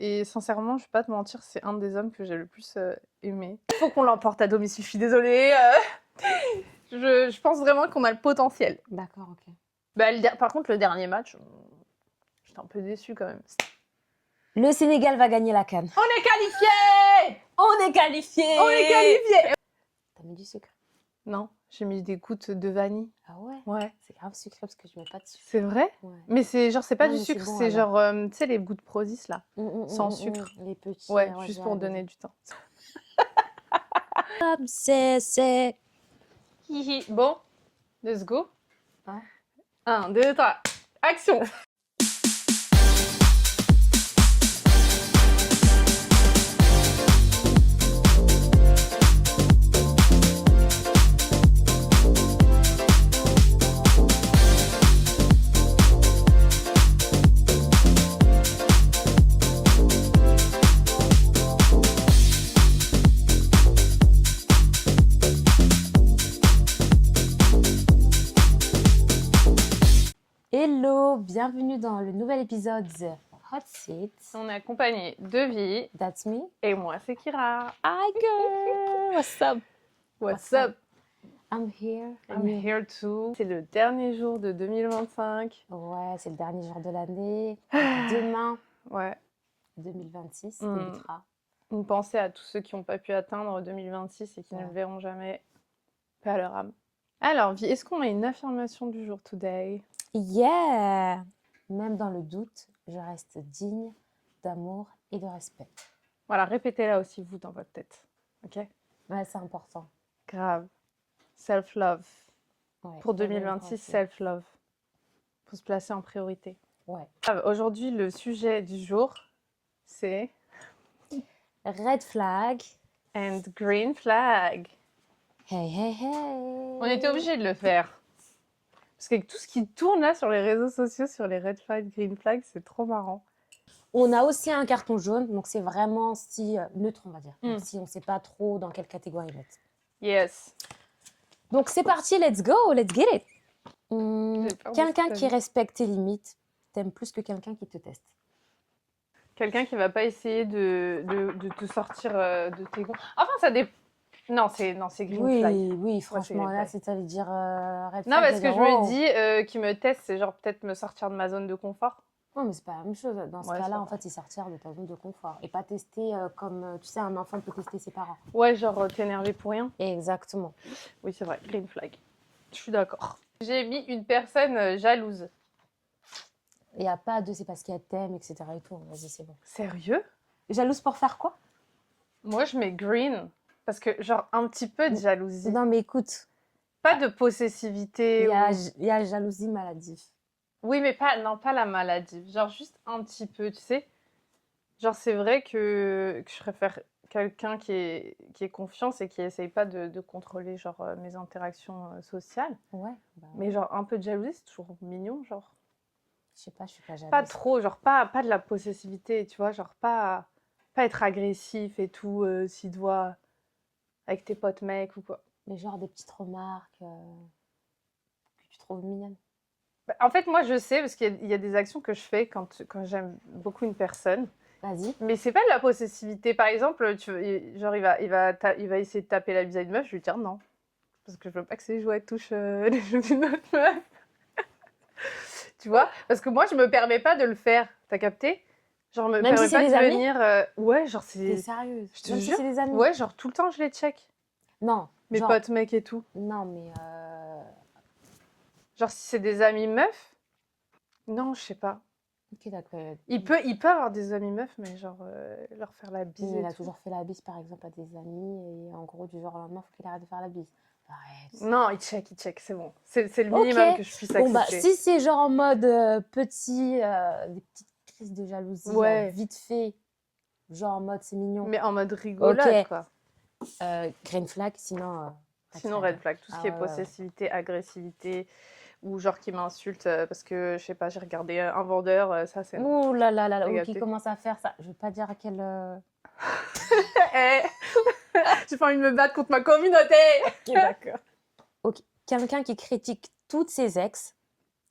Et sincèrement, je vais pas te mentir, c'est un des hommes que j'ai le plus aimé. Faut qu'on l'emporte à domicile, je suis désolée. Je pense vraiment qu'on a le potentiel. D'accord, ok. Bah, par contre, le dernier match, j'étais un peu déçue quand même. Le Sénégal va gagner la CAN. On est qualifiés! On est qualifiés! On est qualifiés! T'as mis du sucre? Non, j'ai mis des gouttes de vanille. Ah ouais? Ouais. C'est grave sucré parce que je mets pas de sucre. C'est vrai? Ouais. Mais c'est genre, c'est pas Non, du mais c'est sucre, bon, c'est alors. genre, tu sais, les gouttes Prozis là, sans sucre. Les petits. Ouais, juste pour donner du temps. C'est. Hihi. Bon, let's go. Ouais. 1, 2, 3, action! Hello, bienvenue dans le nouvel épisode The Hot Seat. On est accompagné de Vie That's me. et moi, c'est Kira. Hi girl, what's up? What's up? I'm here. I'm here too. C'est le dernier jour de 2025. Ouais, c'est le dernier jour de l'année. Demain, Ouais. 2026, Mm. débutera. Une pensée à tous ceux qui n'ont pas pu atteindre 2026 et qui ne Ouais. le verront jamais. Paix à leur âme. Alors, Vie, est-ce qu'on a une affirmation du jour today? Yeah! Même dans le doute, je reste digne d'amour et de respect. Voilà, répétez-la aussi, vous, dans votre tête. Ok? Ouais, c'est important. Grave. Self-love. Ouais, Pour très bien 2026, pensé. self-love. Faut se placer en priorité. Ouais. Aujourd'hui, le sujet du jour, c'est Red flag. and green flag. Hey, hey, hey! On était obligé de le faire. Parce qu'avec tout ce qui tourne là sur les réseaux sociaux, sur les red flags, green flags, c'est trop marrant. On a aussi un carton jaune, donc c'est vraiment si neutre, on va dire. Donc, Mm. si on ne sait pas trop dans quelle catégorie mettre. Yes. Donc c'est parti, let's go, let's get it. J'ai peur de Quelqu'un cette qui année. respecte tes limites, t'aimes plus que quelqu'un qui te teste. Quelqu'un qui va pas essayer de te sortir de tes gonds. Enfin, ça dépend. Non, c'est green flag. Oui, franchement, green là, flag. c'est allé dire red Non, flag, parce que dire, je me oh. dis, qui me teste, c'est genre peut-être me sortir de ma zone de confort. Non, mais c'est pas la même chose. Dans ce Ouais, cas-là, c'est en fait, c'est sortir de ta zone de confort. Et pas tester comme, tu sais, un enfant peut tester ses parents. Ouais, genre t'énerver pour rien. Exactement. Oui, c'est vrai, green flag. Je suis d'accord. J'ai mis une personne jalouse. Il n'y a pas de c'est parce qu'elle t'aime, etc. et tout. Vas-y, c'est bon. Sérieux? Jalouse pour faire quoi? Moi, je mets green. Parce que, genre, un petit peu de jalousie. Non, mais écoute, Pas de possessivité. il y a jalousie maladive. Oui, mais pas la maladie. Genre, juste un petit peu, tu sais. Genre, c'est vrai que je préfère quelqu'un qui est confiance et qui essaye pas de contrôler, genre, mes interactions sociales. Ouais. Bah, Mais, genre, un peu de jalousie, c'est toujours mignon, genre. je sais pas, je suis pas jalouse. Pas trop, genre, pas de la possessivité, tu vois. Genre, pas être agressif et tout, s'il doit avec tes potes mecs ou quoi. Mais genre des petites remarques que tu trouves mignonnes. Bah, en fait, moi, je sais, parce qu'il y a des actions que je fais quand j'aime beaucoup une personne. Vas-y. Mais c'est pas de la possessivité. Par exemple, genre, il va essayer de taper la bise à une meuf, je vais lui dire non. Parce que je veux pas que ses jouets touchent les joues d'une autre meuf. Tu vois? Parce que moi, je me permets pas de le faire. T'as capté? Genre, me Même permets si c'est pas de des amis? venir. Ouais, genre, T'es c'est. sérieuse? Je te Même jure. si c'est des amis? Ouais, genre, tout le temps, je les check. Non. Mes genre, potes mecs et tout. Non, mais Genre, si c'est des amis meufs, non, je sais pas. ok, d'accord. Il peut avoir des amis meufs, mais genre, leur faire la bise. Oui, il et a tout. toujours fait la bise, par exemple, à des amis, et en gros, du jour au lendemain, il faut qu'il arrête de faire la bise. Arrête. Non, il check, c'est bon. C'est le minimum que je puisse accepter. Bon, bah, si c'est genre en mode petit, des petites crises de jalousie, Ouais. vite fait, genre en mode c'est mignon. Mais en mode rigolade, Ok. quoi. Green flag, sinon. Sinon, red flag. Tout ce qui est ouais. possessivité, agressivité, ou genre qui m'insulte parce que, je sais pas, j'ai regardé un vendeur, ça c'est... Ouh là là là là, T'as ou qui capté. commence à faire ça. Je vais pas dire à quel. Eh, j'ai pas envie de me battre contre ma communauté. Ok, d'accord. Ok. Quelqu'un qui critique toutes ses ex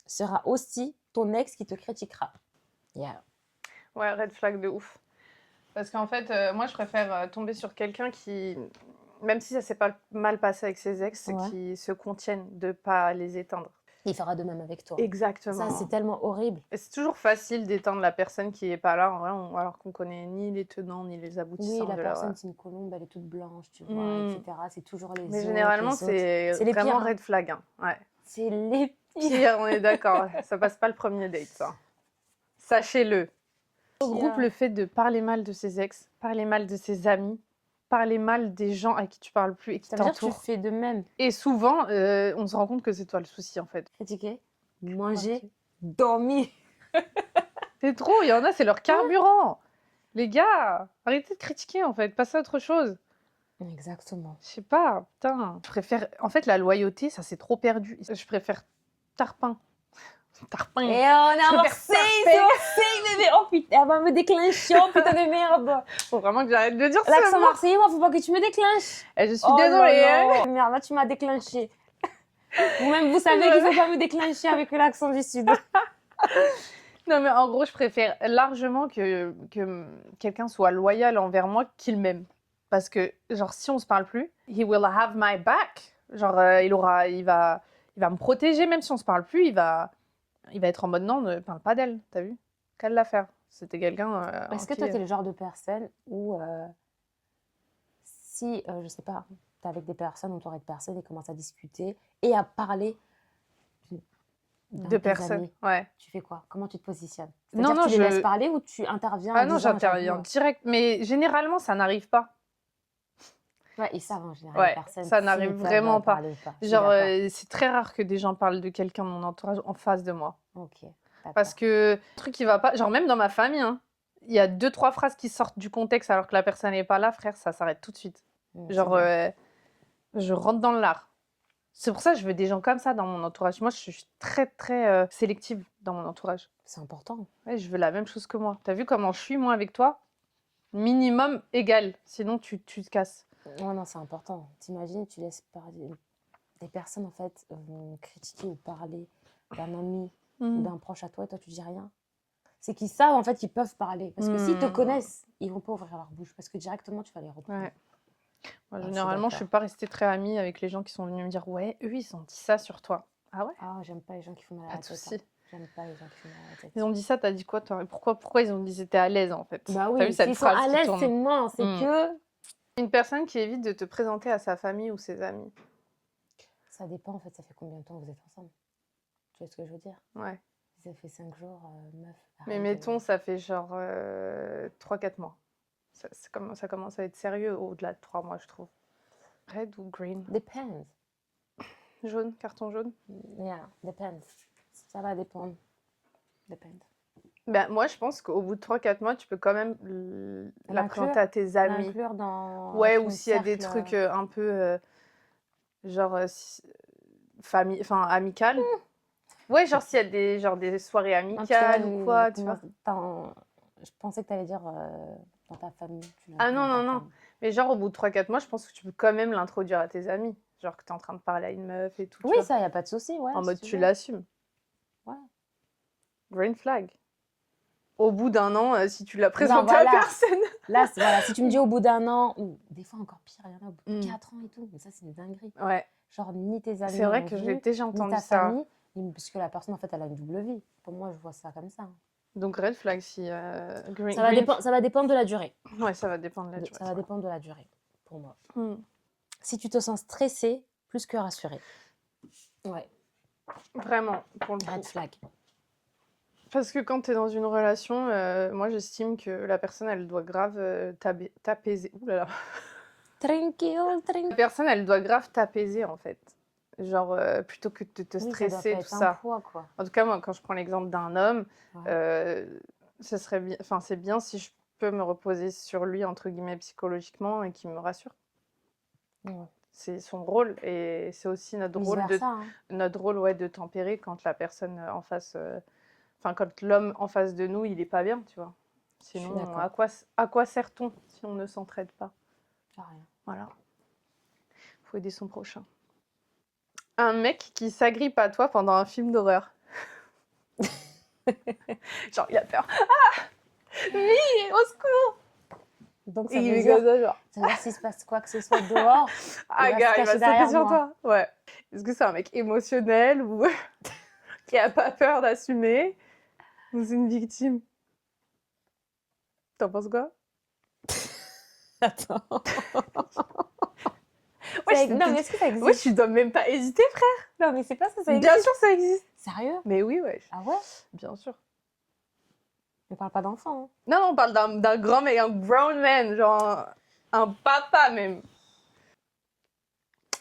sera aussi ton ex qui te critiquera. Yeah. Ouais, red flag de ouf. Parce qu'en fait, moi, je préfère tomber sur quelqu'un qui, même si ça s'est pas mal passé avec ses ex, Ouais. qui se contiennent de pas les éteindre. Il fera de même avec toi. Exactement. Ça, c'est tellement horrible. Et c'est toujours facile d'éteindre la personne qui est pas là, en vrai, alors qu'on connaît ni les tenants ni les aboutissants Oui, la de leur... personne, c'est une colombe, elle est toute blanche, tu vois, Hmm. etc. C'est toujours les Mais autres, généralement, les autres. c'est C'est les vraiment pires, hein. red flag. Hein. Ouais. C'est les pires. Pire, on est d'accord. Ça passe pas le premier date, ça. Sachez-le. Au groupe, le fait de parler mal de ses ex, parler mal de ses amis, parler mal des gens à qui tu parles plus et qui Ça veut dire que tu t'entourent. fais de même. Et souvent, on se rend compte que c'est toi le souci, en fait. Critiquer, manger, dormir. C'est trop, il y en a, c'est leur carburant. Les gars, arrêtez de critiquer, en fait. Passez à autre chose. Exactement. Je sais pas, putain. Je préfère... En fait, la loyauté, ça s'est trop perdu. Je préfère tarpin. Tarpin. Et on est à préfère Marseille, c'est Marseille, bébé. Oh putain, elle va me déclencher, oh putain de merde. Faut vraiment que j'arrête de dire ça. L'accent marseillais, moi, faut pas que tu me déclenches. Et je suis Oh désolée. là Hein. là. Merde, là, tu m'as déclenché. Vous-même, vous savez qu'il faut pas me déclencher avec l'accent du sud. Non, mais en gros, je préfère largement que quelqu'un soit loyal envers moi qu'il m'aime. Parce que, genre, si on se parle plus, he will have my back. Genre, il va me protéger, même si on se parle plus, il va être en mode non, ne parle pas d'elle, t'as vu? Qu'elle l'a faire. C'était quelqu'un. Est-ce que toi, t'es le genre de personne où, si, je sais pas, t'es avec des personnes, entouré de personnes, et commencent à discuter et à parler d'un de tes personnes, amis, ouais. tu fais quoi? Comment tu te positionnes? Non, C'est-à-dire non, que tu les je- laisses parler ou tu interviens Ah en non, disant, j'interviens j'avoue, direct. Mais généralement, ça n'arrive pas. Ouais, ils savent en général, Ouais, les personnes, ça s'ils n'arrive peuvent vraiment pas. parler ou pas. Je suis Genre, d'accord. c'est très rare que des gens parlent de quelqu'un de mon entourage en face de moi. Ok, d'accord. Parce que le truc qui va pas, genre même dans ma famille, hein, il y a 2-3 phrases qui sortent du contexte alors que la personne n'est pas là, frère, ça s'arrête tout de suite. C'est Genre, bien. je rentre dans l'art. C'est pour ça que je veux des gens comme ça dans mon entourage. Moi, je suis très, très sélective dans mon entourage. C'est important. Ouais, je veux la même chose que moi. T'as vu comment je suis, moi, avec toi? Minimum égal, sinon tu te casses. Ouais, non, c'est important. T'imagines, tu laisses parler des personnes, en fait, vont critiquer ou parler d'un ami ou d'un proche à toi et toi, tu dis rien. C'est qu'ils savent, en fait, qu'ils peuvent parler. Parce que s'ils te connaissent, ils vont pas ouvrir leur bouche. Parce que directement, tu vas les reprendre. Ouais. Moi, Ah, généralement, je suis pas restée très amie avec les gens qui sont venus me dire ouais, eux, ils ont dit ça sur toi. Ah ouais? Ah, j'aime pas les gens qui font mal à Pas la de tête. souci. Hein. J'aime pas les gens qui font mal à la tête. Ils ont dit ça, t'as dit quoi toi? Pourquoi ils ont dit c'était à l'aise en fait? Bah T'as oui, vu cette s'ils sont phrase à qui l'aise, tourne? c'est non. C'est que... Une personne qui évite de te présenter à sa famille ou ses amis. Ça dépend, en fait, ça fait combien de temps vous êtes ensemble? Tu vois ce que je veux dire? Ouais. Si ça fait 5 jours, meuf. Mais arrête mettons, ça fait genre 3-4 mois. Ça commence à être sérieux au-delà de 3 mois, je trouve. Red ou green? Depends. Jaune, carton jaune? Yeah, depends. Ça va dépendre. Depends. Ben, moi, je pense qu'au bout de 3-4 mois, tu peux quand même la présenter à tes amis. L'inclure dans Ouais, ton ou s'il y a des cercle. trucs un peu genre famille, enfin amicales. Ouais, genre s'il y a des soirées Non, amicales ou quoi, tu vois. Je pensais que tu allais dire dans ta famille. Ah non, non, non. Mais genre au bout de 3-4 mois, je pense que tu peux quand même l'introduire à tes amis. Genre que tu es en train de parler à une meuf et tout. tu Oui, vois. ça, il n'y a pas de souci. Ouais, En si mode tu tu veux. l'assumes. Ouais. Green flag. Au bout d'un an, si tu l'as Non, présenté voilà. à personne. Là, voilà, si tu me dis au bout d'un an, ou des fois encore pire, il y en a au bout de Mm. 4 ans et tout, mais ça, c'est une dinguerie. Ouais. Genre, ni tes amis C'est vrai l'ont que vu, j'ai déjà ni entendu ta ça. famille, parce que la personne, en fait, elle a une double vie. Pour moi, je vois ça comme ça. Donc red flag si green. Ça va dépendre de la durée. Ouais, ça va dépendre de la durée. Ça va dépendre de la durée, pour moi. Mm. Si tu te sens stressé, plus que rassuré. Ouais, Vraiment, pour le red coup. flag. Parce que quand tu es dans une relation, moi j'estime que la personne elle doit grave t'apaiser. Ouh là là. Tranquille, La tranquille. personne elle doit grave t'apaiser en fait. Genre plutôt que de te Oui, ça doit stresser, pas tout être un ça. poids, quoi. En tout cas, moi quand je prends l'exemple d'un homme, Ouais. ce serait bien, enfin c'est bien si je peux me reposer sur lui entre guillemets psychologiquement et qu'il me rassure. Ouais. C'est son rôle et c'est aussi notre Vice rôle versa, hein. ouais, de tempérer quand la personne en face. Enfin, quand l'homme en face de nous, il est pas bien, tu vois. Je suis Sinon, d'accord. à quoi sert-on si on ne s'entraide pas? Ah, rien. Voilà. Faut aider son prochain. Un mec qui s'agrippe à toi pendant un film d'horreur. Genre, il a peur. Ah! Oui, au secours! Donc Et il est comme ça, genre. ça veut dire s'il se passe quoi que ce soit dehors, Ah, il va se gars, il va cacher sauter derrière sur moi. toi. Ouais. Est-ce que c'est un mec émotionnel ou qui a pas peur d'assumer ou c'est une victime? T'en penses quoi? Attends. Ouais, Non, mais est-ce que ça ouais, existe? tu dois même pas hésiter, frère. Non, mais c'est pas ça, ça Bien existe. sûr, ça existe. Sérieux? Mais oui, ouais, Ah ouais? bien sûr. On parle pas d'enfant. Hein. Non, non, on parle d'un grand mec, un grown man, genre un papa même.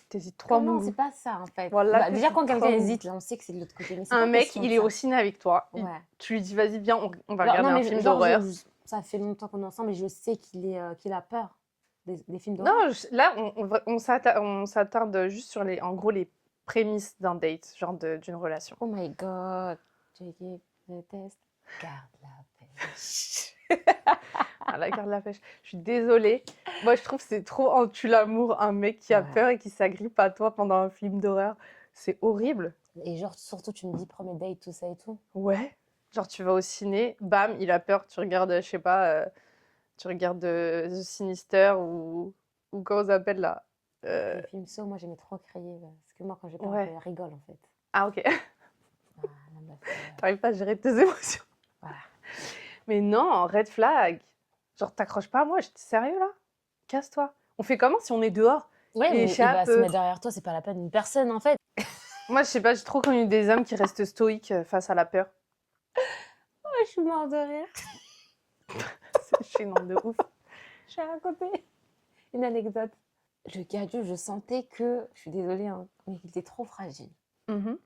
T'hésites trop, Non, mon c'est goût. pas ça en fait. Voilà, Bah, déjà, quand quelqu'un trop. hésite, là, on sait que c'est de l'autre côté. Mais c'est Un pas mec, question il de est ça. au ciné avec toi. Ouais. Tu lui dis, vas-y, viens, on va Genre, regarder non, un mais film genre, d'horreur. ça fait longtemps qu'on est ensemble et je sais qu'il a peur des films Non, d'horreur. là, on s'attarde juste sur en gros, les prémices d'un date, genre d'une relation. Oh my god. Je déteste. Garde la pêche. Ah, la garde la pêche. Je suis désolée. Moi, je trouve que c'est trop en tue l'amour, un mec qui a Ouais. peur et qui s'agrippe à toi pendant un film d'horreur. C'est horrible. Et genre, surtout, tu me dis premier date, tout ça et tout. Ouais. Genre, tu vas au ciné, bam, il a peur, tu regardes, je sais pas, tu regardes The Sinister ou comment ça s'appelle là. Les films so, moi, j'aimais trop crier. Parce que moi, quand j'ai peur, Ouais. je rigole en fait. Ah, ok. Ah, la meuf, T'arrives pas à gérer tes émotions. voilà. Mais non, red flag. Genre, t'accroches pas à moi, j'étais sérieux là? Casse-toi. On fait comment si on est dehors? Ouais, Il mais il échappe. va se mettre derrière toi, c'est pas la peine d'une personne en fait. Moi, je sais pas, j'ai trop connu des hommes qui restent stoïques face à la peur. Oh, je suis morte de rire. C'est gênant de ouf. Je suis à côté. Une anecdote. Le gars, je sentais que, je suis désolée, hein, mais il était trop fragile. Mhm.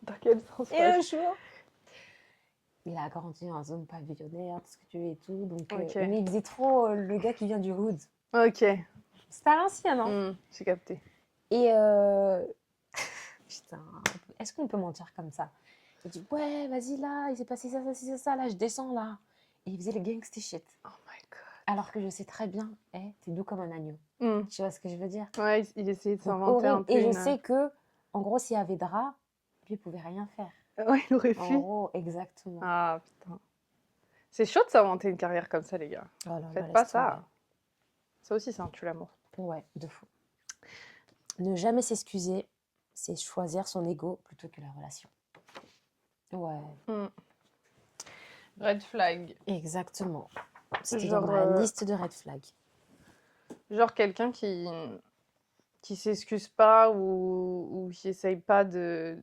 Dans quel sens? Et un jour, il a grandi en zone pavillonnaire, tout ce que tu veux et tout. Donc, Ok. mais il faisait trop le gars qui vient du hood. Ok. C'est à l'ancienne, hein. J'ai capté. Et putain, est-ce qu'on peut mentir comme ça? Il dit, ouais, vas-y là, il s'est passé ça, là, je descends là. Et il faisait le gangster shit. Oh my god. Alors que je sais très bien, t'es doux comme un agneau. Tu vois ce que je veux dire? Ouais, il essayait de Donc, s'inventer un horrible. peu. Et je sais que, en gros, s'il y avait drap, lui, il pouvait rien faire. Ouais, il aurait En fui. gros, exactement. Ah putain. C'est chaud de s'inventer une carrière comme ça, les gars. Oh là là, Faites laisse pas tomber. ça. Ça aussi, c'est un tue l'amour. Ouais, de fou. Ne jamais s'excuser, c'est choisir son ego plutôt que la relation. Ouais, Red flag. exactement. C'était Genre, dans ma liste de red flags. Genre quelqu'un qui s'excuse pas ou qui essaye pas de...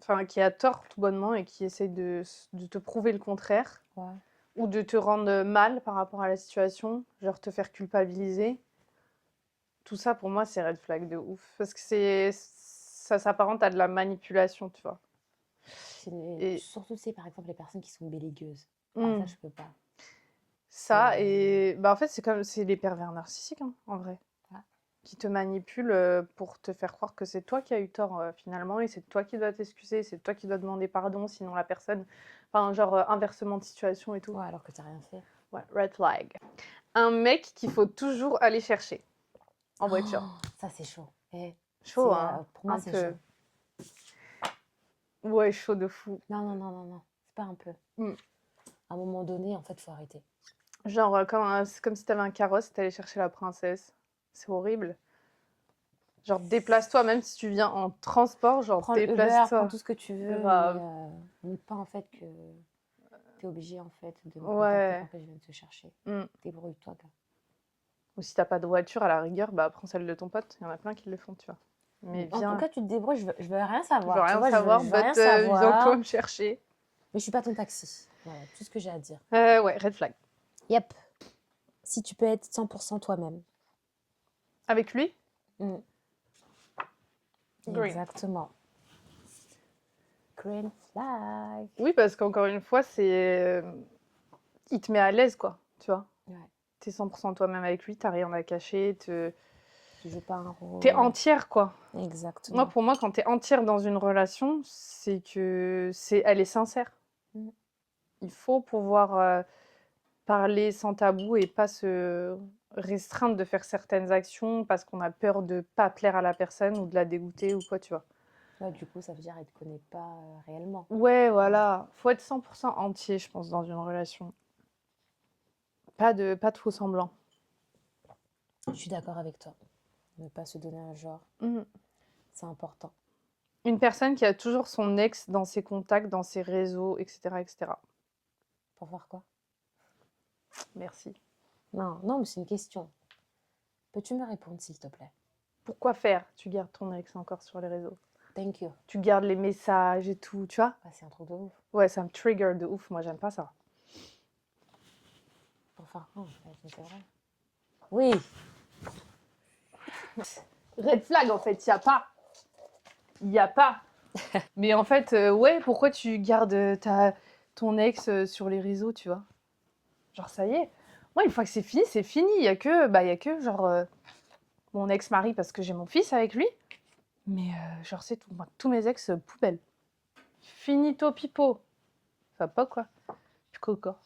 Enfin, qui a tort tout bonnement et qui essaye de te prouver le contraire. Ouais. Ou de te rendre mal par rapport à la situation. Genre te faire culpabiliser. Tout ça, pour moi, c'est red flag de ouf. Parce que ça s'apparente à de la manipulation, tu vois. Et- Surtout, c'est par exemple les personnes qui sont belliqueuses. Hmm. Ah, ça, je peux pas. Ça, et bah, en fait, c'est les pervers narcissiques, hein, en vrai. Ouais. Qui te manipulent pour te faire croire que c'est toi qui as eu tort finalement, et c'est toi qui dois t'excuser, c'est toi qui dois demander pardon, sinon la personne. Enfin, genre inversement de situation et tout. Ouais, alors que t'as rien fait. Ouais, red flag. Un mec qu'il faut toujours aller chercher en voiture. Oh, ça, c'est chaud. Chaud, c'est, hein. pour moi, un c'est peu. chaud. Ouais, chaud de fou. Non. C'est pas un peu. Mm. À un moment donné, en fait, faut arrêter. Genre, c'est comme si t'avais un carrosse et t'allais chercher la princesse. C'est horrible. Genre, déplace-toi, même si tu viens en transport, genre, Prends le Uber, déplace-toi. prends tout ce que tu veux, Grave. mais pas en fait que t'es obligé en fait de me Ouais. contacter pour que je vienne te chercher. Mm. Débrouille-toi, gars. Ou si t'as pas de voiture, à la rigueur, bah prends celle de ton pote. Il y en a plein qui le font, tu vois. Mais En viens, tout cas, tu te débrouilles, je veux rien je savoir. veux tu rien vois, savoir, je veux but rien viens savoir. toi me chercher. Mais je suis pas ton taxi. Voilà, tout ce que j'ai à dire. Ouais, red flag. Yep. Si tu peux être 100% toi-même. Avec lui? Mm. Green. Exactement. Green flag. Oui, parce qu'encore une fois, il te met à l'aise, quoi, tu vois. Ouais. T'es 100% toi-même avec lui, t'as rien à cacher, Tu joues pas un rôle. t'es entière, quoi. Exactement. Pour moi, quand t'es entière dans une relation, c'est que elle est sincère. Mm. Il faut pouvoir parler sans tabou et pas se restreindre de faire certaines actions parce qu'on a peur de pas plaire à la personne ou de la dégoûter ou quoi, tu vois. Ouais, du coup, ça veut dire qu'elle te connaît pas réellement. Ouais, voilà. Faut être 100% entier, je pense, dans une relation. Pas de faux semblants. Je suis d'accord avec toi. Ne pas se donner un genre, Mhm. c'est important. Une personne qui a toujours son ex dans ses contacts, dans ses réseaux, etc., etc. Pour voir quoi? Merci. Non, non, mais c'est une question. Peux-tu me répondre, s'il te plaît? Pourquoi faire? Tu gardes ton ex encore sur les réseaux. Thank you. Tu gardes les messages et tout, tu vois? Ah, c'est un truc de ouf. Ouais, ça me trigger de ouf. Moi, j'aime pas ça. Pour faire quoi? C'est vrai. Oui. Red flag, en fait, il y a pas. Il y a pas. Mais en fait, ouais, pourquoi tu gardes ton ex sur les réseaux, tu vois? Genre, ça y est. Moi, une fois que c'est fini, c'est fini. Il y a que genre, mon ex-mari parce que j'ai mon fils avec lui. Mais genre, c'est tout. Moi, tous mes ex, poubelle. Finito pipo. Ça va pas, quoi. Pico encore.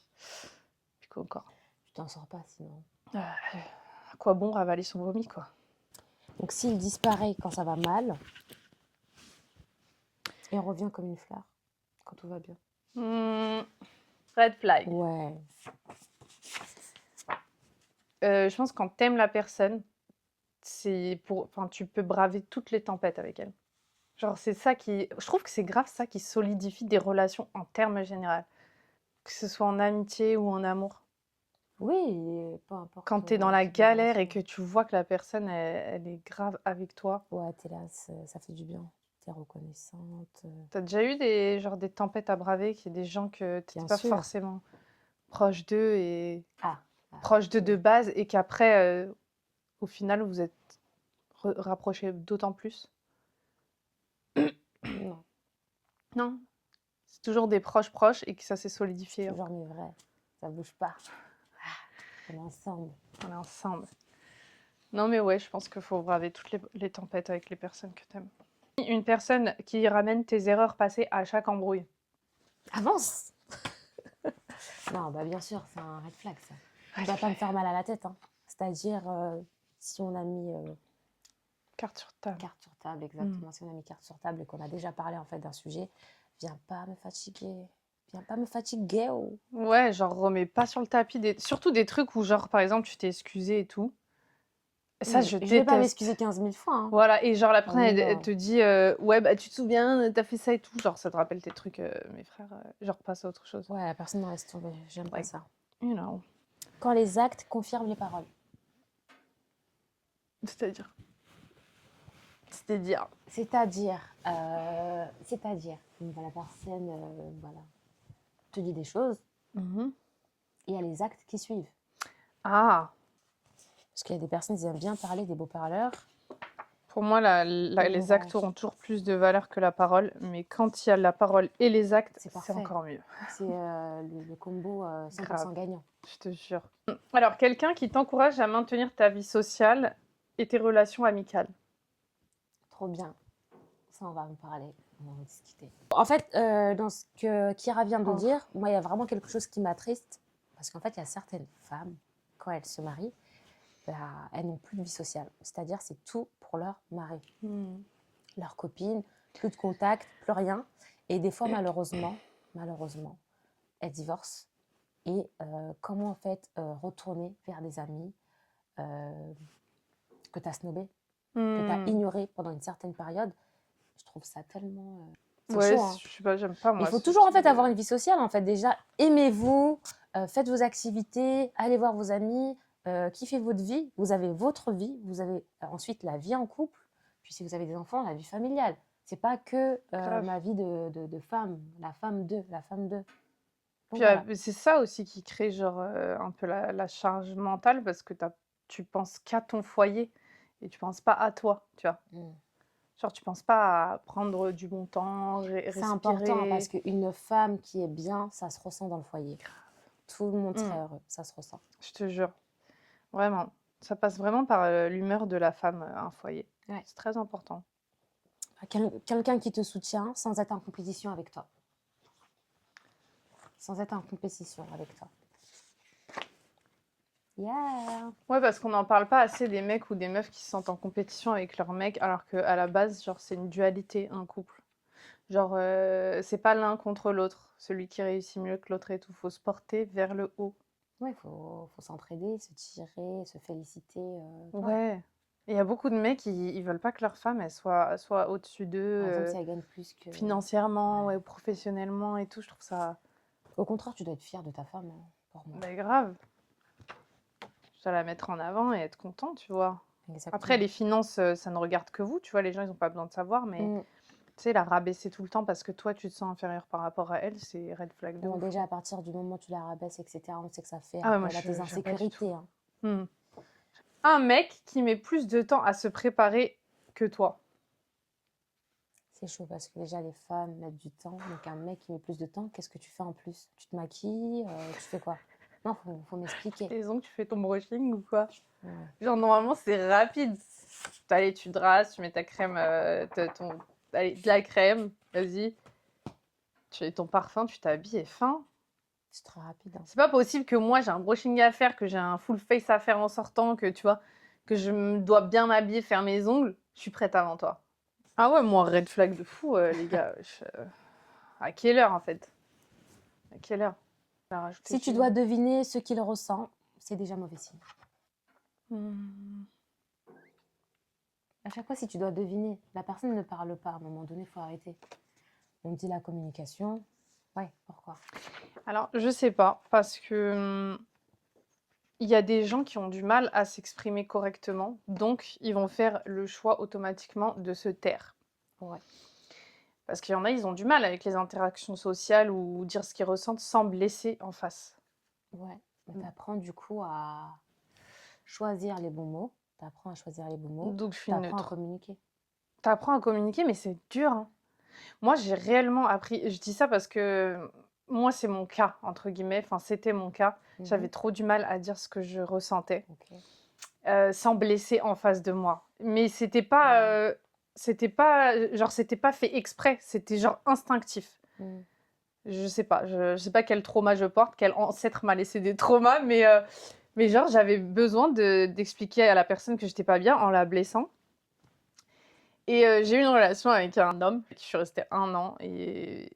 Pico encore. Tu t'en sors pas sinon. À quoi bon ravaler son vomi, quoi? Donc s'il disparaît quand ça va mal, et on revient comme une fleur quand tout va bien. Red flag. Ouais. Je pense que quand t'aimes la personne, enfin, tu peux braver toutes les tempêtes avec elle. Genre, c'est ça qui. Je trouve que c'est grave ça qui solidifie des relations en termes généraux. Que ce soit en amitié ou en amour. Oui, et peu importe. Quand t'es dans le la type de galère et relation. que tu vois que la personne, elle est grave avec toi. Ouais, t'es là, ça fait du bien. T'es reconnaissante. T'as déjà eu des tempêtes à braver, qu'il y a des gens que t'étais Bien pas sûr. forcément proche d'eux et Ah. proche d'eux Oui. de base et qu'après, au final, vous êtes rapprochés d'autant plus. Non, Non, c'est toujours des proches et que ça s'est c'est solidifié. toujours mais vrai. Ça bouge pas. On est ensemble. On est ensemble. Non, mais ouais, je pense qu'il faut braver toutes les tempêtes avec les personnes que t'aimes. Une personne qui ramène tes erreurs passées à chaque embrouille. Avance. Non, bah bien sûr, c'est un red flag ça. Tu vas pas me faire mal à la tête. Hein. C'est-à-dire, si on a mis Carte sur table. carte sur table, exactement. Si on a mis carte sur table et qu'on a déjà parlé en fait d'un sujet, viens pas me fatiguer. Viens pas me fatiguer. Oh. Ouais, genre remets pas sur le tapis surtout des trucs où genre par exemple tu t'es excusé et tout. Ça je vais pas déteste. m'excuser 15 000 fois. Hein. Voilà, et genre la personne Oh, elle non. te dit ouais bah tu te souviens, t'as fait ça et tout, genre ça te rappelle tes trucs, mes frères, genre passe à autre chose. Ouais, la personne en laisse tomber. J'aime pas Like, ça. you know. Quand les actes confirment les paroles. C'est-à-dire. C'est-à-dire, la personne, voilà, te dit des choses et il y a les actes qui suivent. Ah, Parce qu'il y a des personnes qui aiment bien parler, des beaux parleurs. pour moi les actes auront toujours plus de valeur que la parole, mais quand il y a la parole et les actes, c'est parfait. encore mieux. C'est le combo 100% Grave. gagnant. Je te jure. Alors, quelqu'un qui t'encourage à maintenir ta vie sociale et tes relations amicales. Trop bien. Ça, on va en parler. On va en discuter. En fait, dans ce que Kira vient de dire, moi, il y a vraiment quelque chose qui m'attriste. Parce qu'en fait, il y a certaines femmes, quand elles se marient, bah, elles n'ont plus de vie sociale. C'est-à-dire, c'est tout pour leur mari. Leur copine, plus de contact, plus rien. Et des fois, malheureusement, elles divorcent. Et comment, en fait, retourner vers des amis que tu as snobés, que tu as ignorés pendant une certaine période. Je trouve ça tellement... c'est Ouais, chaud, hein. je sais pas, j'aime pas moi. Il faut toujours en fait avoir une vie sociale. En fait, déjà, aimez-vous, faites vos activités, allez voir vos amis, kiffez votre vie. Vous avez votre vie, vous avez ensuite la vie en couple. Puis si vous avez des enfants, la vie familiale. C'est pas que ma vie de femme, la femme d'eux. Puis Voilà. c'est ça aussi qui crée genre un peu la charge mentale parce que tu penses qu'à ton foyer et tu penses pas à toi, tu vois. Genre tu penses pas à prendre du bon temps, respirer. C'est important parce qu'une femme qui est bien, ça se ressent dans le foyer. Tout le monde serait heureux, ça se ressent. Je te jure. Vraiment. Ça passe vraiment par l'humeur de la femme, un foyer. Ouais. C'est très important. Quelqu'un qui te soutient sans être en compétition avec toi. Sans être en compétition avec toi. Yeah. Ouais, parce qu'on n'en parle pas assez des mecs ou des meufs qui se sentent en compétition avec leur mec, alors qu'à la base, genre, c'est une dualité, un couple. Genre, c'est pas l'un contre l'autre, celui qui réussit mieux que l'autre et tout. Faut se porter vers le haut. Ouais, faut s'entraider, se tirer, se féliciter. Ouais. Et il y a beaucoup de mecs, ils veulent pas que leur femme, elle soit au-dessus d'eux, Par exemple, si elle gagne plus que. financièrement, Ouais. ouais, ou professionnellement et tout. Je trouve ça, Au contraire, tu dois être fière de ta femme, hein, pour moi. bah, grave. Je dois la mettre en avant et être content, tu vois. Exactement. Après, les finances, ça ne regarde que vous, tu vois. Les gens, ils ont pas besoin de savoir, mais Mm. tu sais, la rabaisser tout le temps parce que toi, tu te sens inférieur par rapport à elle, c'est red flag de Bon, ouf. déjà, à partir du moment où tu la rabaisses, etc., on sait que ça fait Ah ouais, moi, appel à tes j'aime pas du tout. insécurités. Hein. Hmm. Un mec qui met plus de temps à se préparer que toi. C'est chaud parce que déjà, les femmes mettent du temps. Donc, un mec qui met plus de temps, qu'est-ce que tu fais en plus? Tu te maquilles? Tu fais quoi? Non, faut m'expliquer. Les ongles, tu fais ton brushing ou quoi? Ouais. Genre, normalement, c'est rapide. Allez, tu te rases, tu mets ta crème, allez, de la crème, vas-y. Tu mets ton parfum, tu t'habilles et fin. C'est très rapide. Hein. C'est pas possible que moi, j'ai un brushing à faire, que j'ai un full face à faire en sortant, que tu vois, que je dois bien m'habiller, faire mes ongles. Je suis prête avant toi. Ah ouais, moi, red flag de fou, les gars. À quelle heure, en fait? À quelle heure? Si tu dois deviner ce qu'il ressent, c'est déjà mauvais signe. À chaque fois, si tu dois deviner, la personne ne parle pas. À un moment donné, il faut arrêter. On dit la communication. Ouais, pourquoi? Alors, je sais pas, parce que il y a des gens qui ont du mal à s'exprimer correctement, donc ils vont faire le choix automatiquement de se taire. Ouais. Parce qu'il y en a, ils ont du mal avec les interactions sociales ou dire ce qu'ils ressentent sans blesser en face. Ouais. Tu apprends du coup à choisir les bons mots. Tu apprends à choisir les bons mots. Donc je suis Tu apprends à neutre. communiquer. T'apprends à communiquer, mais c'est dur. Hein. Moi, j'ai réellement appris. Je dis ça parce que moi, c'est mon cas, entre guillemets. Enfin, c'était mon cas. J'avais trop du mal à dire ce que je ressentais. Ok. Sans blesser en face de moi. Mais c'était pas, genre c'était pas fait exprès, c'était genre instinctif. Mm. Je sais pas, je sais pas quel trauma je porte, quel ancêtre m'a laissé des traumas, mais genre j'avais besoin d'expliquer à la personne que j'étais pas bien en la blessant. Et j'ai eu une relation avec un homme qui je suis restée 1 an et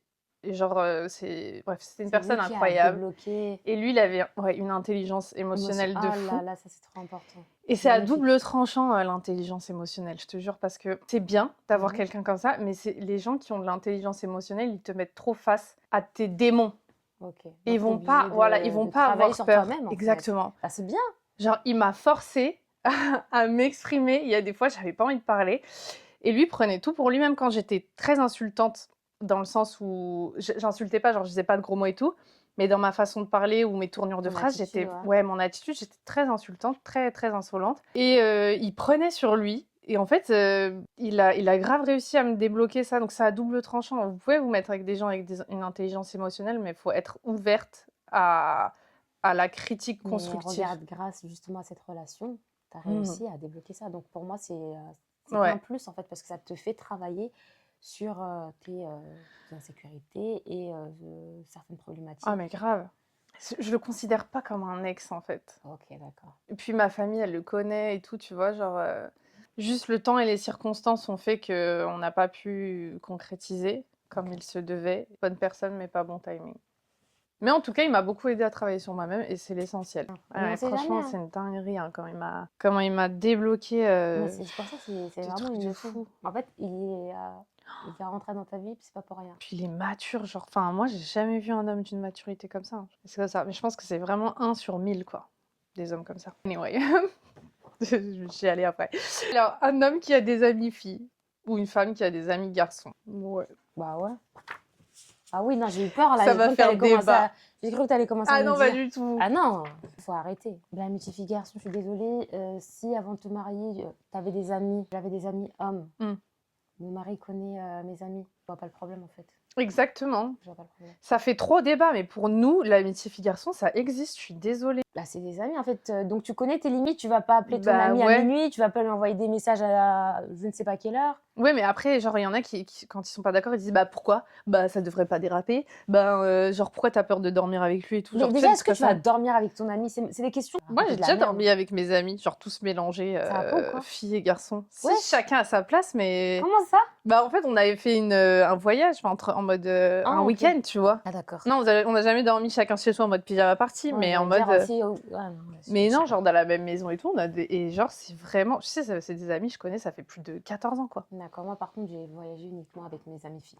genre bref, c'était une C'est lui personne qui a incroyable. débloqué Et lui, il avait ouais, une intelligence émotionnelle de Ah fou. là là, ça c'est trop important. Et c'est à Magnifique. double tranchant, l'intelligence émotionnelle, je te jure, parce que c'est bien d'avoir Mhm. quelqu'un comme ça, mais c'est les gens qui ont de l'intelligence émotionnelle, ils te mettent trop face à tes démons. Ok. Donc, Et ils t'es vont pas, obligé voilà, ils vont de pas travailler avoir sur peur. toi-même, en fait. Exactement. Bah, c'est bien. Genre, il m'a forcé à m'exprimer. Il y a des fois, j'avais pas envie de parler. Et lui prenait tout pour lui-même quand j'étais très insultante, dans le sens où j'insultais pas, genre je disais pas de gros mots et tout, mais dans ma façon de parler ou mes tournures de Ton phrases, attitude, j'étais, ouais. ouais, mon attitude, j'étais très insultante, très très insolente. Et il prenait sur lui. Et en fait, il a grave réussi à me débloquer ça, donc ça a double tranchant. Vous pouvez vous mettre avec des gens avec une intelligence émotionnelle, mais il faut être ouverte à la critique Mais constructive. regarde, grâce justement à cette relation, tu as réussi à débloquer ça. Donc pour moi, c'est Ouais. un plus en fait, parce que ça te fait travailler sur tes insécurités et certaines problématiques. Ah, mais grave. Je le considère pas comme un ex, en fait. Ok, d'accord. Et puis ma famille, elle le connaît et tout, tu vois, genre... juste le temps et les circonstances ont fait qu'on n'a pas pu concrétiser comme Ok. il se devait. Bonne personne, mais pas bon timing. Mais en tout cas, il m'a beaucoup aidé à travailler sur moi-même et c'est l'essentiel. Mais on Ouais, sait franchement, jamais, hein. c'est une dinguerie hein, comment il m'a débloqué. Mais c'est pour ça, c'est des vraiment trucs une de leçon. fou. En fait, il est rentré dans ta vie, puis c'est pas pour rien. Puis il est mature, genre... Enfin, moi, j'ai jamais vu un homme d'une maturité comme ça. C'est comme ça. Mais je pense que c'est vraiment 1 sur 1000, quoi. Des hommes comme ça. Anyway. J'y allais après. Alors, un homme qui a des amis filles ou une femme qui a des amis garçons. Ouais. Bah ouais. Ah oui, non, j'ai eu peur là. Ça J'ai va cru que faire t'allais commencer débat. J'ai cru que tu allais commencer à Ah me non, pas dire. du tout. Ah non, il faut arrêter. La amitié fille-garçon, je suis désolée. Si avant de te marier, t'avais des amis, j'avais des amis hommes, Mm. mon mari connaît mes amis, je vois pas le problème en fait. Exactement. Je vois pas le problème. Ça fait trop débat, mais pour nous, l'amitié fille-garçon, ça existe, je suis désolée. Bah, c'est des amis en fait. Donc tu connais tes limites, tu vas pas appeler ton Bah ami à ouais. minuit, tu vas pas lui envoyer des messages à je ne sais pas quelle heure. Ouais, mais après, genre, il y en a quand ils sont pas d'accord, ils disent bah pourquoi? Bah ça devrait pas déraper. Ben, genre, pourquoi t'as peur de dormir avec lui et tout? Mais Genre, tu sais, déjà, des est-ce trucs que comme tu vas ça. dormir avec ton ami? C'est des questions. Moi, Raconter j'ai de la déjà merde. dormi avec mes amis, genre tous mélangés, Ça va pas ou quoi? filles et garçons. Si, Wesh, chacun à sa place, mais comment ça? bah en fait, on avait fait un voyage, enfin, en mode Ah, un ok. week-end, tu vois. Ah, d'accord. Non, on a jamais dormi chacun chez soi en mode pyjama party, Ouais, mais en j'allais mode. dire aussi. Ah, non, Mais je sais non, pas. genre dans la même maison et tout, et genre c'est vraiment, tu sais, c'est des amis, je connais, ça fait plus de 14 ans quoi. D'accord. Moi, par contre, j'ai voyagé uniquement avec mes amies filles.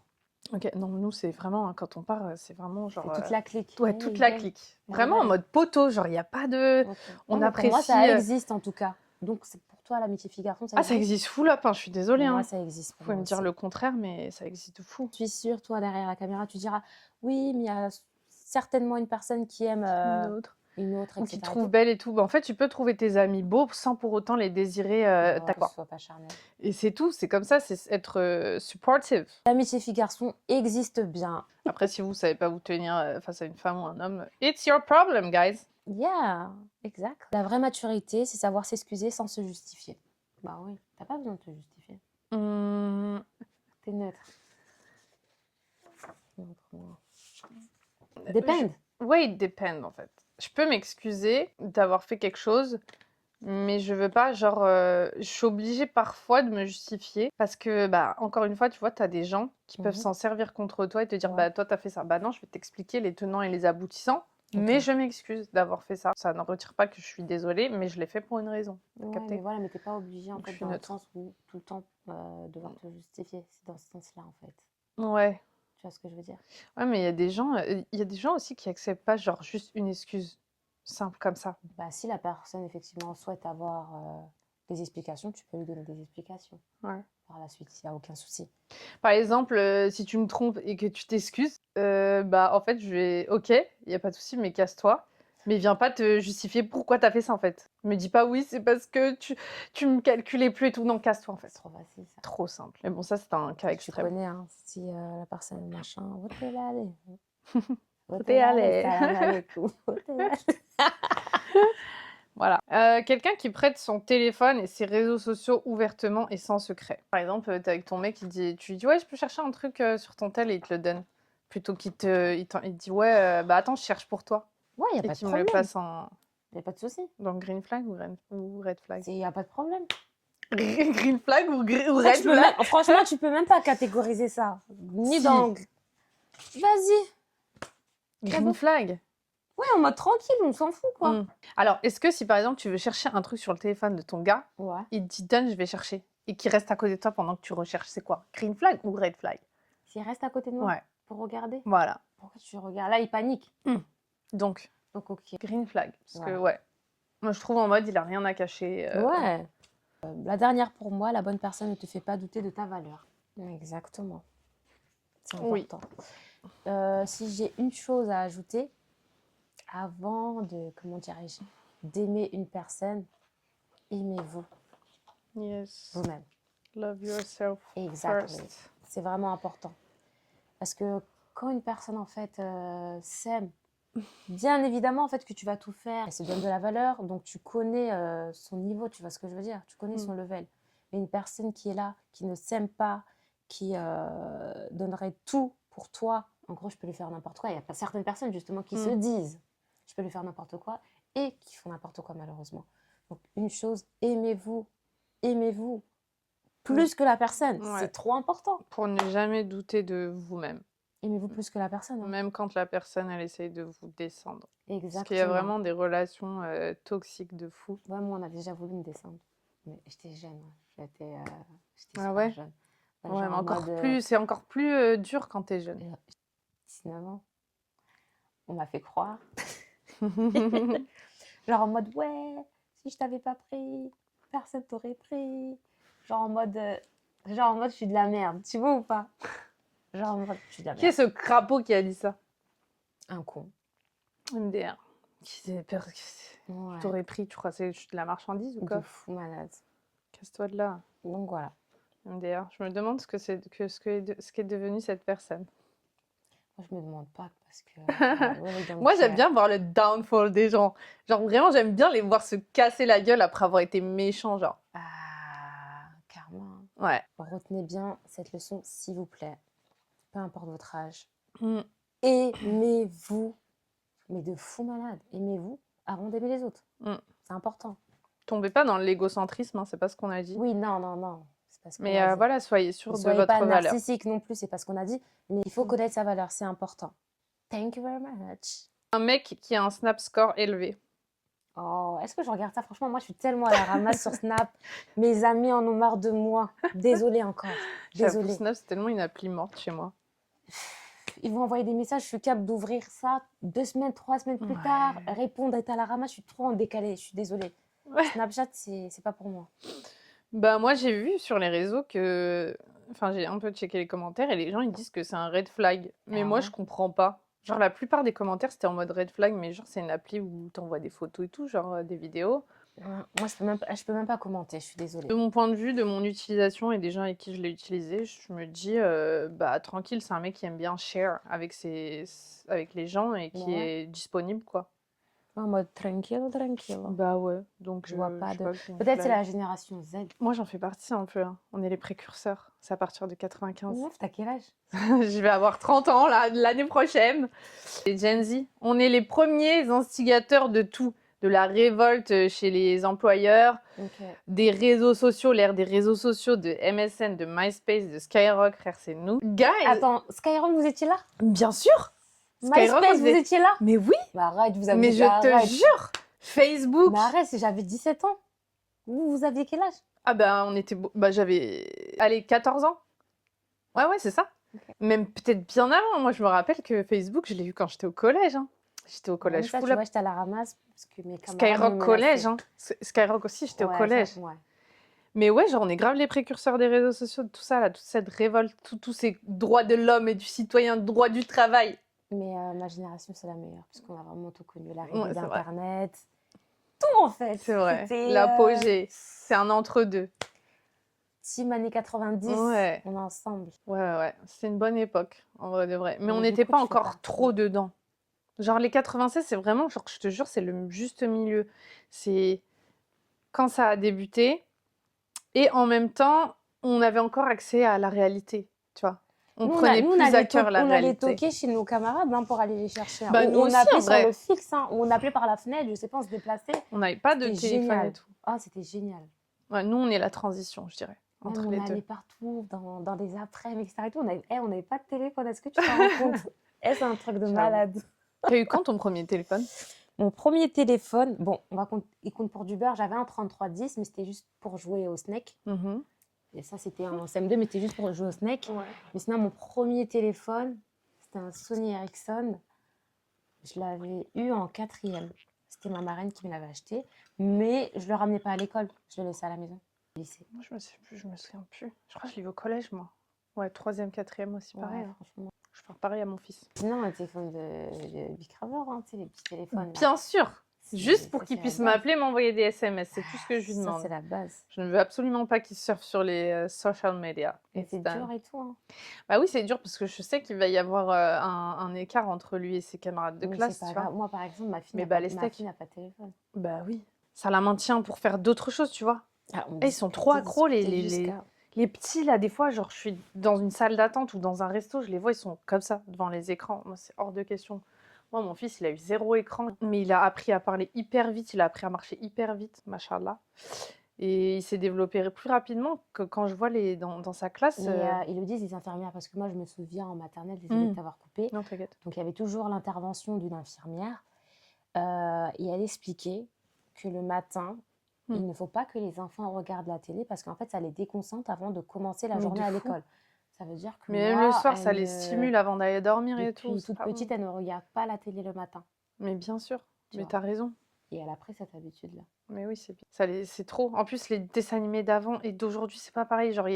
Ok, non, nous c'est vraiment, hein, quand on part, c'est vraiment C'est genre. toute la clique. Ouais, toute la Hey, clique. hey, Vraiment en hey. mode poteau, genre il n'y a pas de. Ok. On Non, mais pour moi, apprécie. ça existe en tout cas. Donc, c'est pour toi, l'amitié fille-garçon, ça Ah, ça existe? existe full up, hein, je suis désolée. Moi, Hein. ça existe Vous pour pouvez moi me dire aussi. le contraire, mais ça existe de fou. Je suis sûre, toi, derrière la caméra, tu diras oui, mais il y a certainement une personne qui aime Une autre. une autre, Ou qui te etc. et trouve tout. belle et tout. Bah, en fait, tu peux trouver tes amis beaux sans pour autant les désirer. Ouais, T'as que ce quoi. soit pas charnel. Et c'est tout, c'est comme ça, c'est être supportive. L'amitié fille-garçon existe bien. Après, si vous savez pas vous tenir face à une femme ou un homme, it's your problem, guys. Yeah, exact. La vraie maturité, c'est savoir s'excuser sans se justifier. Bah oui, t'as pas besoin de te justifier. Hum, T'es neutre. Dépend. Ouais, it depend en fait. Je peux m'excuser d'avoir fait quelque chose, mais je veux pas, genre, je suis obligée parfois de me justifier parce que, bah, encore une fois, tu vois, t'as des gens qui peuvent Mhm. s'en servir contre toi et te dire, Ouais. bah, toi, t'as fait ça. Bah non, je vais t'expliquer les tenants et les aboutissants, Ok. mais je m'excuse d'avoir fait ça. Ça ne retire pas que je suis désolée, mais je l'ai fait pour une raison. T'as Ouais, capté? mais voilà, mais t'es pas obligé en Donc je fait suis dans le neutre. sens où tout le temps devoir te justifier. C'est dans ce sens-là en fait. Ouais. Tu vois ce que je veux dire? Ouais, mais il y a des gens aussi qui acceptent pas, genre, juste une excuse simple comme ça. Bah, si la personne effectivement souhaite avoir des explications, tu peux lui donner des explications Ouais. par la suite, il n'y a aucun souci. Par exemple, si tu me trompes et que tu t'excuses, bah, en fait, je vais OK, il y a pas de souci, mais casse-toi. Mais viens pas te justifier pourquoi tu as fait ça, en fait. Me dis pas: «Oui, c'est parce que tu me calculais plus et tout». Non, casse-toi, en C'est fait. trop facile ça. Trop simple. Mais bon, ça, c'est un cas Tu extrême. connais, hein, si la personne machin, où t'es allé? Où T'es t'es allé? allé. Salam alaikum. Où t'es allé? Voilà. Quelqu'un qui prête son téléphone et ses réseaux sociaux ouvertement et sans secret. Par exemple, tu avec ton mec, tu lui dis: «Ouais, je peux chercher un truc, sur ton tel» et il te le donne. Plutôt il te dit: «Ouais, bah, attends, je cherche pour toi» Ouais, il n'y a et pas de qu'il me le problème. passe en Il n'y a pas de souci. dans green flag ou red flag? Il n'y a pas de problème. Green flag ou En fait, red flag? franchement, tu peux même pas catégoriser ça. Ni Si. dans. Vas-y. Green bon. flag. Ouais, en mode tranquille, on s'en fout, quoi. Mmh. Alors, est-ce que si, par exemple, tu veux chercher un truc sur le téléphone de ton gars, Ouais. il te dit: «Donne, je vais chercher» et qu'il reste à côté de toi pendant que tu recherches, c'est quoi? Green flag ou red flag? S'il reste à côté de moi Ouais, pour regarder, voilà. pourquoi tu regardes? Là, il panique. Donc, Donc, ok. green flag. Parce que, Voilà. ouais, moi, je trouve en mode, il a rien à cacher. Ouais. La dernière pour moi, la bonne personne ne te fait pas douter de ta valeur. Exactement. C'est Oui. important. Si j'ai une chose à ajouter, avant de, comment dirais-je, d'aimer une personne, aimez-vous Yes. vous-même. Love yourself Exactly. first. C'est vraiment important. Parce que quand une personne, en fait, s'aime, bien évidemment, en fait, que tu vas tout faire, elle se donne de la valeur, donc tu connais son niveau, tu vois ce que je veux dire? Tu connais son level. Mais une personne qui est là, qui ne s'aime pas, qui donnerait tout pour toi, en gros, je peux lui faire n'importe quoi. Il y a pas certaines personnes, justement, qui se disent, je peux lui faire n'importe quoi, et qui font n'importe quoi, malheureusement. Donc, une chose, aimez-vous. Aimez-vous. Plus que la personne. Ouais. C'est trop important. Pour ne jamais douter de vous-même. Aimez-vous plus que la personne. Hein. Même quand la personne, elle essaye de vous descendre. Exactement. Parce qu'il y a vraiment des relations toxiques de fou. Ouais, moi, on a déjà voulu me descendre. Mais j'étais jeune. Hein. J'étais Ah super ouais? jeune. Ouais, mais en mode, c'est encore plus dur quand t'es jeune. 19 ans. On m'a fait croire. Genre en mode, ouais, si je t'avais pas pris, personne t'aurait pris. Genre en mode, je suis de la merde. Tu vois ou pas? Genre en mode, je suis de la Qui est merde. ce crapaud qui a dit ça? Un con. MDR. Qui avait peur que Ouais. t'aurais pris, tu crois, c'est de la marchandise ou De quoi? fou malade. Casse-toi de là. Donc voilà. MDR. Je me demande ce qu'est devenue cette personne. Moi, je me demande pas parce que I really don't Moi, j'aime care. bien voir le downfall des gens. Genre, vraiment, j'aime bien les voir se casser la gueule après avoir été méchants, genre. Ah, karma. Ouais. Retenez bien cette leçon, s'il vous plaît. Peu importe votre âge. Mm. Aimez-vous, mais de fou malade. Aimez-vous avant d'aimer les autres. Mm. C'est important. Tombez pas dans l'égocentrisme, hein, c'est pas ce qu'on a dit. Oui, non. C'est pas ce qu'on Mais a dit. voilà, soyez Ne sûrs de soyez votre pas valeur. narcissique non plus, c'est pas ce qu'on a dit. Mais il faut connaître sa valeur, c'est important. Thank you very much. Un mec qui a un Snap score élevé. Oh, est-ce que je regarde ça? Franchement, moi, je suis tellement à la ramasse sur Snap. Mes amis en ont marre de moi. Désolée encore. J'avoue, Désolée. Snap, c'est tellement une appli morte chez moi. Ils vont envoyer des messages, je suis capable d'ouvrir ça 2 semaines, 3 semaines plus Ouais. tard, répondre, être à la ramasse, je suis trop en décalé, je suis désolée. Ouais. Snapchat, c'est pas pour moi. Bah, moi, j'ai vu sur les réseaux que. Enfin, j'ai un peu checké les commentaires et les gens ils disent que c'est un red flag. Mais Ah moi, ouais? je comprends pas. Genre, la plupart des commentaires c'était en mode red flag, mais genre, c'est une appli où t'envoies des photos et tout, genre des vidéos. Moi, je peux même pas commenter, je suis désolée. De mon point de vue, de mon utilisation et des gens avec qui je l'ai utilisé, je me dis, bah tranquille, c'est un mec qui aime bien share avec, avec les gens et qui Ouais. est disponible, quoi. En mode tranquille. Bah ouais, donc Je vois pas de. vois que c'est une Peut-être c'est flag. la génération Z. Moi, j'en fais partie un peu, hein. On est les précurseurs. C'est à partir de 95. Ouf, t'as quel âge? Je vais avoir 30 ans l'année prochaine. Les Gen Z, on est les premiers instigateurs de tout. De la révolte chez les employeurs, Ok. des réseaux sociaux, l'ère des réseaux sociaux, de MSN, de MySpace, de Skyrock, frère, c'est nous. Guys, Attends, Skyrock, vous étiez là? bien sûr. MySpace, vous étiez là? Mais oui, Bah arrête, vous avez mais je te arrête. jure. Facebook. Mais arrête, j'avais 17 ans. Vous aviez quel âge? Ah bah on était, bah j'avais, allez, 14 ans. Ouais, c'est ça. Ok. Même peut-être bien avant. Moi, je me rappelle que Facebook, je l'ai eu quand j'étais au collège, hein. J'étais au Ouais, collège ça, full tu up. vois, j'étais à la ramasse parce que mes camarades Skyrock me collège, menaçaient. hein. Skyrock aussi, j'étais au Ouais, collège. ça, ouais. Mais ouais, genre, on est grave les précurseurs des réseaux sociaux, de tout ça, là, toute cette révolte, tous ces droits de l'homme et du citoyen, droits du travail. Mais ma génération, c'est la meilleure, parce qu'on a vraiment tout connu. L'arrivée Ouais, c'est vrai. d'Internet, tout en fait. C'est vrai. C'était L'apogée. C'est un entre-deux. team années 90, Ouais. on est ensemble. Ouais. C'est une bonne époque, en vrai de vrai. Mais Mais on du n'était coup, pas tu fais encore partie. trop dedans. Genre, les 96, c'est vraiment, genre, je te jure, c'est le juste milieu. C'est quand ça a débuté. Et en même temps, on avait encore accès à la réalité, tu vois. On prenait plus à cœur la on allait réalité. toquer chez nos camarades hein, pour aller les chercher. Hein. Bah, Ou nous on aussi, appelait en sur vrai. le fixe, hein, ou on appelait par la fenêtre, je sais pas, on se déplaçait. On n'avait pas de C'était téléphone génial. et tout. Ah, c'était génial. Ouais, nous, on est la transition, je dirais, Même entre on les allait deux. partout, dans des après-midi, etc. et tout. On n'avait pas de téléphone, est-ce que tu t'en rends compte? C'est un truc de J'avoue. malade. T'as eu quand ton premier téléphone? Mon premier téléphone, bon, il compte pour du beurre. J'avais un 3310, mais c'était juste pour jouer au Snake. Mhm. Et ça, c'était en CM2, mais c'était juste pour jouer au Snake. Ouais. Mais sinon, mon premier téléphone, c'était un Sony Ericsson. Je l'avais eu en 4e. C'était ma marraine qui me l'avait acheté. Mais je ne le ramenais pas à l'école. Je le laissais à la maison. Au lycée. Moi, je me souviens plus. Je crois que je l'ai vu au collège, moi. Ouais, 3e, 4e aussi, pareil. Ouais, Hein. franchement. Je fais pareil à mon fils. Sinon, un téléphone de Bicravor, hein, tu sais, les petits téléphones. Là. Bien sûr. Juste pour Ça, qu'il c'est puisse la base. m'appeler, m'envoyer des SMS. C'est tout ce que je lui Ça, demande. c'est la base. Je ne veux absolument pas qu'il surfe sur les social media. Et c'est dur et tout. Hein. Bah oui, c'est dur parce que je sais qu'il va y avoir un écart entre lui et ses camarades de Mais classe, c'est pas tu vois. grave. Moi, par exemple, ma fille Mais n'a pas, balèze-tech. n'a pas de téléphone. Bah oui. Ça la maintient pour faire d'autres choses, tu vois. Ah, on Et ils sont trop discutait, accros, discutait jusqu'à- les petits, là, des fois, genre, je suis dans une salle d'attente ou dans un resto, je les vois, ils sont comme ça, devant les écrans. Moi, c'est hors de question. Moi, mon fils, il a eu 0 écran, mais il a appris à parler hyper vite, il a appris à marcher hyper vite, machallah. Et il s'est développé plus rapidement que quand je vois dans sa classe. Mais ils le disent, les infirmières, parce que moi, je me souviens en maternelle, désolée de t'avoir coupé. Non, t'inquiète. Donc, il y avait toujours l'intervention d'une infirmière. Et elle expliquait que le matin, il ne faut pas que les enfants regardent la télé parce qu'en fait, ça les déconcentre avant de commencer la Mais journée de à fou. l'école. Ça veut dire que Mais même moi, le soir, ça elle les ne- stimule avant d'aller dormir et tout. Depuis c'est toute pas bon. petite, elle ne regarde pas la télé le matin. Mais bien sûr, Tu mais vois. t'as raison. Et elle a pris cette habitude-là. Mais oui, c'est bien. C'est trop. En plus, les dessins animés d'avant et d'aujourd'hui, c'est pas pareil. Genre, il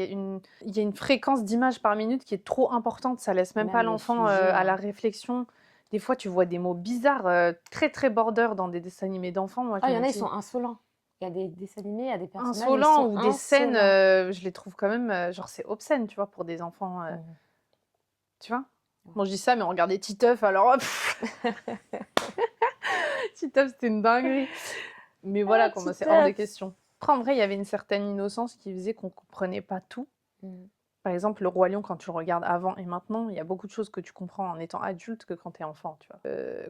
y a une fréquence d'images par minute qui est trop importante. Ça laisse même pas Même le l'enfant sujet, à la hein. réflexion. Des fois, tu vois des mots bizarres, très très border dans des dessins animés d'enfants. Moi, Ah, je il y en me a, ils dis, sont insolents. Il y a des dessins animés, il y a des personnages, ils insolents sont ou des scènes, insolents. je les trouve quand même, genre, c'est obscène, tu vois, pour des enfants. Tu vois? Bon, je dis ça, mais regardez Titeuf, alors hop. Titeuf, c'était une dinguerie. Mais voilà, comment c'est hors de question. Après, en vrai, il y avait une certaine innocence qui faisait qu'on comprenait pas tout. Par exemple, le Roi Lion, quand tu le regardes avant et maintenant, il y a beaucoup de choses que tu comprends en étant adulte que quand tu es enfant, tu vois.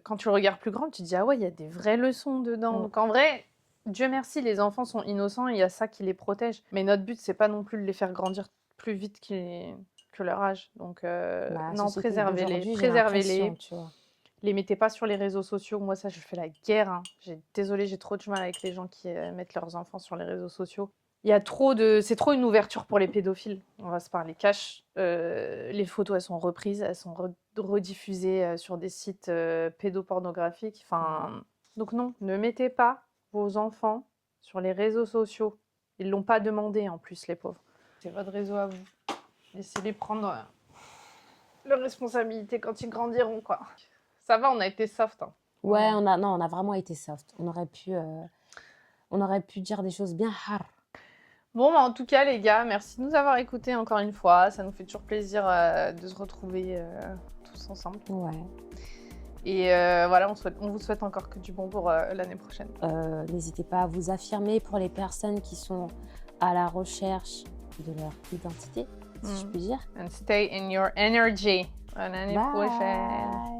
Quand tu le regardes plus grand, tu te dis, ah ouais, il y a des vraies leçons dedans. Donc en vrai, Dieu merci, les enfants sont innocents et il y a ça qui les protège. Mais notre but, c'est pas non plus de les faire grandir plus vite que leur âge. Donc non, préservez-les. Préservez-les. Les mettez pas sur les réseaux sociaux. Moi, ça, je fais la guerre. Hein. Désolée, j'ai trop de mal avec les gens qui mettent leurs enfants sur les réseaux sociaux. C'est trop une ouverture pour les pédophiles. On va se parler cash. Les photos, elles sont reprises, elles sont rediffusées sur des sites pédopornographiques. Enfin, donc non, ne mettez pas vos enfants sur les réseaux sociaux. Ils l'ont pas demandé en plus, les pauvres. C'est votre réseau à vous. Laissez-les prendre leurs responsabilités quand ils grandiront, quoi. Ça va, on a été soft. Hein. Ouais, on a vraiment été soft. On aurait pu dire des choses bien hard. Bon, bah, en tout cas, les gars, merci de nous avoir écoutés encore une fois. Ça nous fait toujours plaisir de se retrouver tous ensemble. Ouais. Et voilà, on vous souhaite encore que du bon pour l'année prochaine. N'hésitez pas à vous affirmer pour les personnes qui sont à la recherche de leur identité, si je puis dire. And stay in your energy. À l'année prochaine.